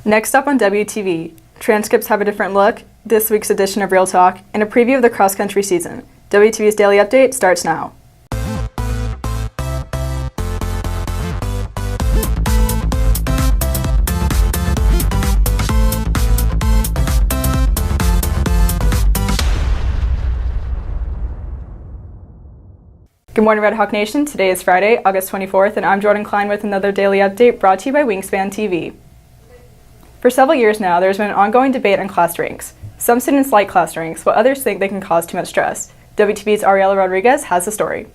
Next up on WTV, transcripts have a different look, this week's edition of Real Talk, and a preview of the cross-country season. WTV's Daily Update starts now. Good morning, Red Hawk Nation. Today is Friday, August 24th, and I'm Jordan Klein with another Daily Update brought to you by Wingspan TV. For several years now, there's been an ongoing debate on class ranks. Some students like class ranks, while others think they can cause too much stress. WTV's Ariela Rodriguez has the story.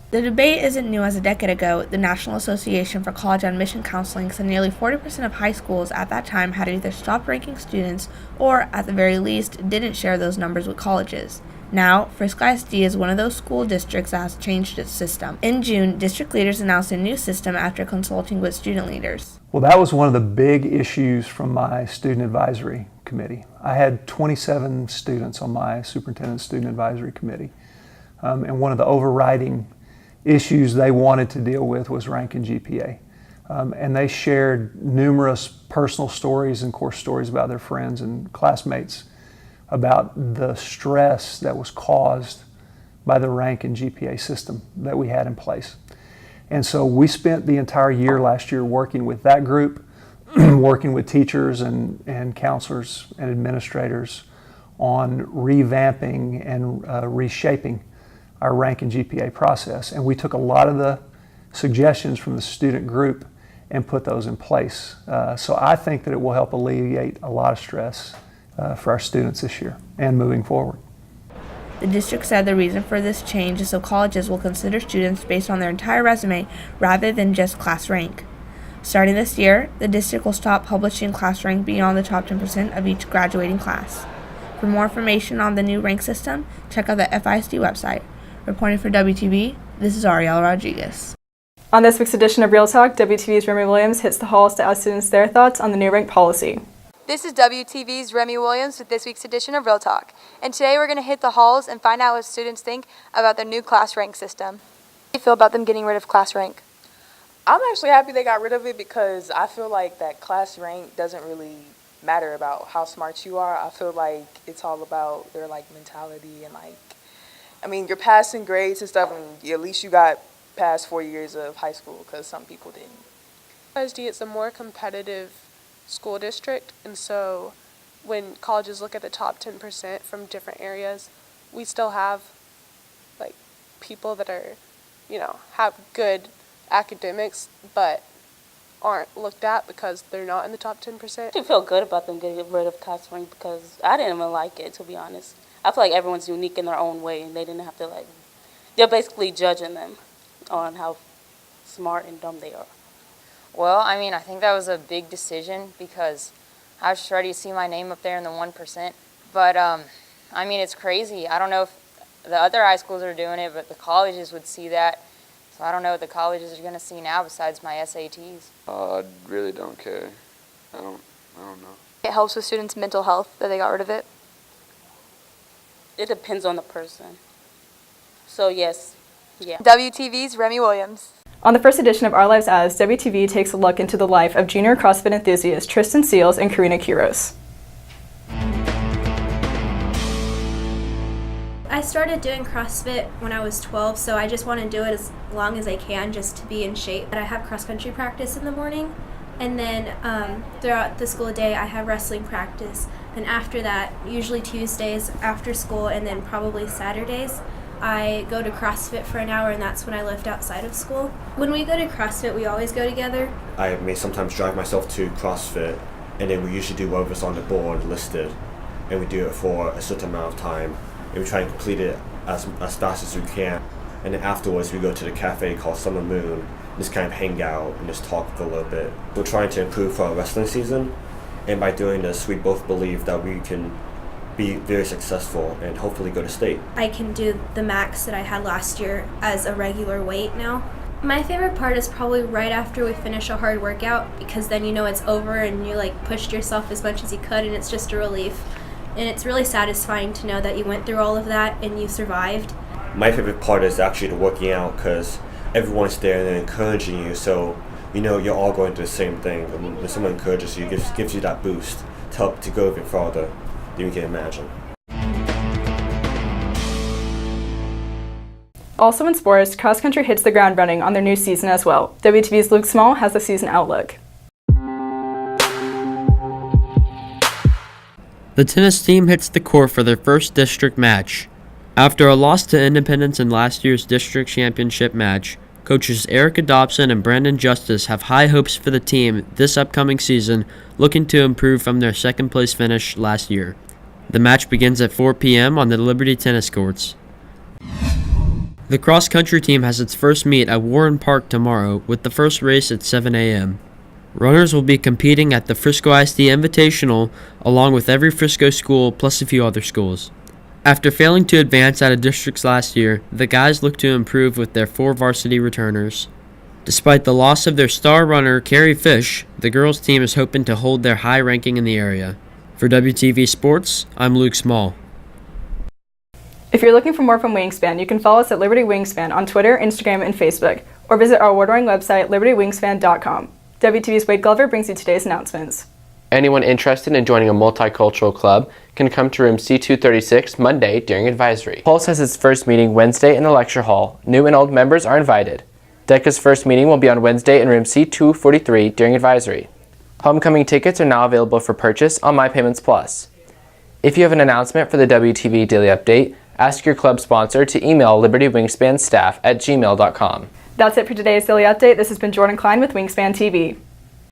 The debate isn't new. As a decade ago, the National Association for College Admission Counseling said nearly 40% of high schools at that time had either stopped ranking students or, at the very least, didn't share those numbers with colleges. Now, Frisco ISD is one of those school districts that has changed its system. In June, district leaders announced a new system after consulting with student leaders. Well, that was one of the big issues from my student advisory committee. I had 27 students on my superintendent student advisory committee, and one of the overriding issues they wanted to deal with was rank and GPA. And they shared numerous personal stories and course stories about their friends and classmates about the stress that was caused by the rank and GPA system that we had in place. And so we spent the entire year last year working with that group, working with teachers and counselors and administrators on revamping and reshaping our rank and GPA process. And we took a lot of the suggestions from the student group and put those in place. So I think that it will help alleviate a lot of stress for our students this year and moving forward. The district said the reason for this change is so colleges will consider students based on their entire resume rather than just class rank. Starting this year, the district will stop publishing class rank beyond the top 10% of each graduating class. For more information on the new rank system, check out the FISD website. Reporting for WTV, this is Ariela Rodriguez. On this week's edition of Real Talk, WTV's Remy Williams hits the halls to ask students their thoughts on the new rank policy. This is WTV's Remy Williams with this week's edition of Real Talk. And today we're going to hit the halls and find out what students think about their new class rank system. How do you feel about them getting rid of class rank? I'm actually happy they got rid of it because I feel like that class rank doesn't really matter about how smart you are. I feel like it's all about their mentality and your passing grades and stuff, and at least you got past 4 years of high school because some people didn't. ISD, it's a more competitive school district, and so when colleges look at the top 10% from different areas, we still have people that are, have good academics but aren't looked at because they're not in the top 10%. I feel good about them getting rid of class rank because I didn't even like it, to be honest. I feel like everyone's unique in their own way, and they didn't have to they're basically judging them on how smart and dumb they are. Well, I think that was a big decision because I was just ready to see my name up there in the 1%. But, it's crazy. I don't know if the other high schools are doing it, but the colleges would see that. So I don't know what the colleges are going to see now besides my SATs. I really don't care. I don't know. It helps with students' mental health that they got rid of it. It depends on the person. So, yes. Yeah. WTV's Remy Williams. On the first edition of Our Lives As, WTV takes a look into the life of junior CrossFit enthusiasts Tristan Seals and Karina Quiros. I started doing CrossFit when I was 12, so I just want to do it as long as I can just to be in shape. I have cross-country practice in the morning, and then throughout the school day I have wrestling practice. And after that, usually Tuesdays after school and then probably Saturdays, I go to CrossFit for an hour, and that's when I lift outside of school. When we go to CrossFit, we always go together. I may sometimes drive myself to CrossFit, and then we usually do whatever's on the board listed, and we do it for a certain amount of time, and we try and complete it as fast as we can. And then afterwards, we go to the cafe called Summer Moon, just kind of hang out and just talk for a little bit. We're trying to improve for our wrestling season, and by doing this, we both believe that we can be very successful and hopefully go to state. I can do the max that I had last year as a regular weight now. My favorite part is probably right after we finish a hard workout, because then it's over and you pushed yourself as much as you could, and it's just a relief. And it's really satisfying to know that you went through all of that and you survived. My favorite part is actually the working out, because everyone's there and they're encouraging you, so you know you're all going through the same thing. And when someone encourages you, gives you that boost to help to go a bit farther than you can imagine. Also in sports, cross country hits the ground running on their new season as well. WTV's Luke Small has the season outlook. The tennis team hits the court for their first district match. After a loss to Independence in last year's district championship match, coaches Erica Dobson and Brandon Justice have high hopes for the team this upcoming season, looking to improve from their second place finish last year. The match begins at 4 p.m. on the Liberty tennis courts. The cross-country team has its first meet at Warren Park tomorrow, with the first race at 7 a.m. Runners will be competing at the Frisco ISD Invitational, along with every Frisco school plus a few other schools. After failing to advance out of districts last year, the guys look to improve with their 4 varsity returners. Despite the loss of their star runner, Carrie Fish, the girls' team is hoping to hold their high ranking in the area. For WTV Sports, I'm Luke Small. If you're looking for more from Wingspan, you can follow us at Liberty Wingspan on Twitter, Instagram, and Facebook, or visit our award-winning website, libertywingspan.com. WTV's Wade Glover brings you today's announcements. Anyone interested in joining a multicultural club can come to room C236 Monday during advisory. Pulse has its first meeting Wednesday in the lecture hall. New and old members are invited. DECA's first meeting will be on Wednesday in room C243 during advisory. Homecoming tickets are now available for purchase on My Payments Plus. If you have an announcement for the WTV Daily Update, ask your club sponsor to email libertywingspanstaff@gmail.com. That's it for today's Daily Update. This has been Jordan Klein with Wingspan TV.